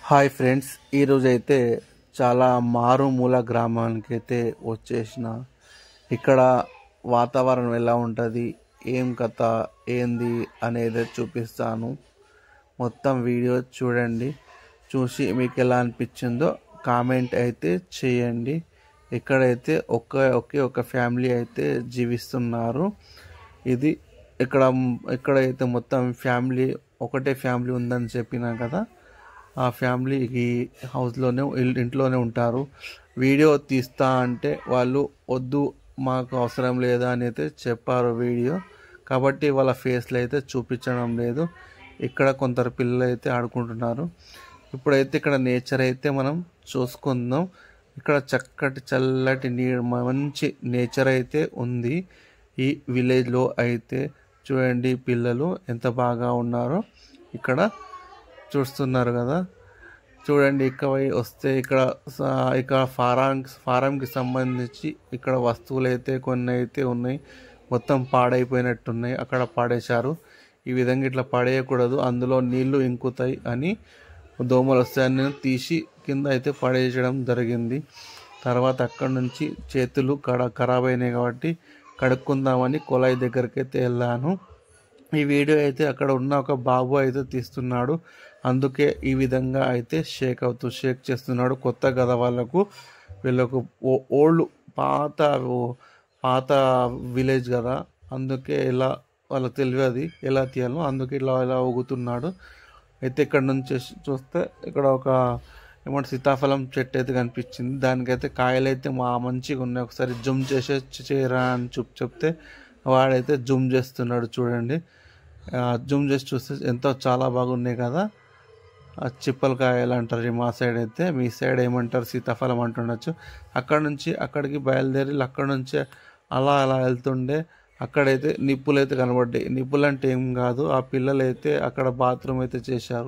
Hi friends, ఈరోజైతే చాలా మారుమూల గ్రామానికి అయితే వచ్చేసిన. ఇక్కడ వాతావరణం ఎలా ఉంటుంది, ఏం కథ ఏంది అనేది చూపిస్తాను. మొత్తం వీడియో చూడండి. చూసి మీకు ఎలా అనిపించిందో కామెంట్ అయితే చేయండి. ఇక్కడైతే ఒకే ఒక ఫ్యామిలీ అయితే జీవిస్తున్నారు. ఇది ఇక్కడైతే మొత్తం ఫ్యామిలీ ఒకటే ఫ్యామిలీ ఉందని చెప్పినా కదా, ఆ ఫ్యామిలీ ఈ హౌస్లోనే ఇంట్లోనే ఉంటారు. వీడియో తీస్తా అంటే వాళ్ళు వద్దు, మాకు అవసరం లేదా అని అయితే చెప్పారు వీడియో. కాబట్టి వాళ్ళ ఫేస్లో అయితే చూపించడం లేదు. ఇక్కడ కొందరు పిల్లలు అయితే ఆడుకుంటున్నారు. ఇప్పుడైతే ఇక్కడ నేచర్ అయితే మనం చూసుకుందాం. ఇక్కడ చక్కటి చల్లటి మంచి నేచర్ అయితే ఉంది. ఈ విలేజ్లో అయితే చూడండి, పిల్లలు ఎంత బాగా ఉన్నారో ఇక్కడ చూస్తున్నారు కదా. చూడండి, ఇక్కడ వస్తే ఇక్కడ ఫారంకి సంబంధించి ఇక్కడ వస్తువులు అయితే కొన్ని అయితే ఉన్నాయి. మొత్తం పాడైపోయినట్టున్నాయి, అక్కడ పాడేశారు. ఈ విధంగా ఇట్లా పడేయకూడదు, అందులో నీళ్లు ఇంకుతాయి అని దోమలు వస్తాయని తీసి కింద అయితే పడేయడం జరిగింది. తర్వాత అక్కడ నుంచి చేతులు ఖరాబ్ అయినాయి కాబట్టి కడుక్కుందామని కొలాయి దగ్గరికి అయితే వెళ్ళాను. ఈ వీడియో అయితే అక్కడ ఉన్న ఒక బాబు అయితే తీస్తున్నాడు. అందుకే ఈ విధంగా అయితే షేక్ చేస్తున్నాడు. కొత్త కదా వీళ్ళకు ఓల్డ్ పాత విలేజ్ కదా, అందుకే ఇలా వాళ్ళకి తెలియదు ఎలా తీయాలో, అందుకే ఇలా ఊగుతున్నాడు. అయితే ఇక్కడ నుంచి చూస్తే ఇక్కడ ఒక సీతాఫలం చెట్టు అయితే కనిపించింది. దానికైతే కాయలు అయితే మంచిగా ఉన్నాయి. ఒకసారి జూమ్ చేయరా అని చెప్తే వాడైతే జూమ్ చేస్తున్నాడు. చూడండి, జూమ్ చేసి చూస్తే ఎంతో చాలా బాగున్నాయి కదా. చిప్పలకాయలు అంటారు మా సైడ్ అయితే, మీ సైడ్ ఏమంటారు సీతాఫలం అంటుండొచ్చు. అక్కడ నుంచి అక్కడికి బయలుదేరి అక్కడ నుంచి అలా వెళ్తుండే అక్కడైతే నిప్పులు అయితే కనబడ్డాయి. నిప్పులు అంటే ఏం కాదు, ఆ పిల్లలు అయితే అక్కడ బాత్రూమ్ అయితే చేశారు.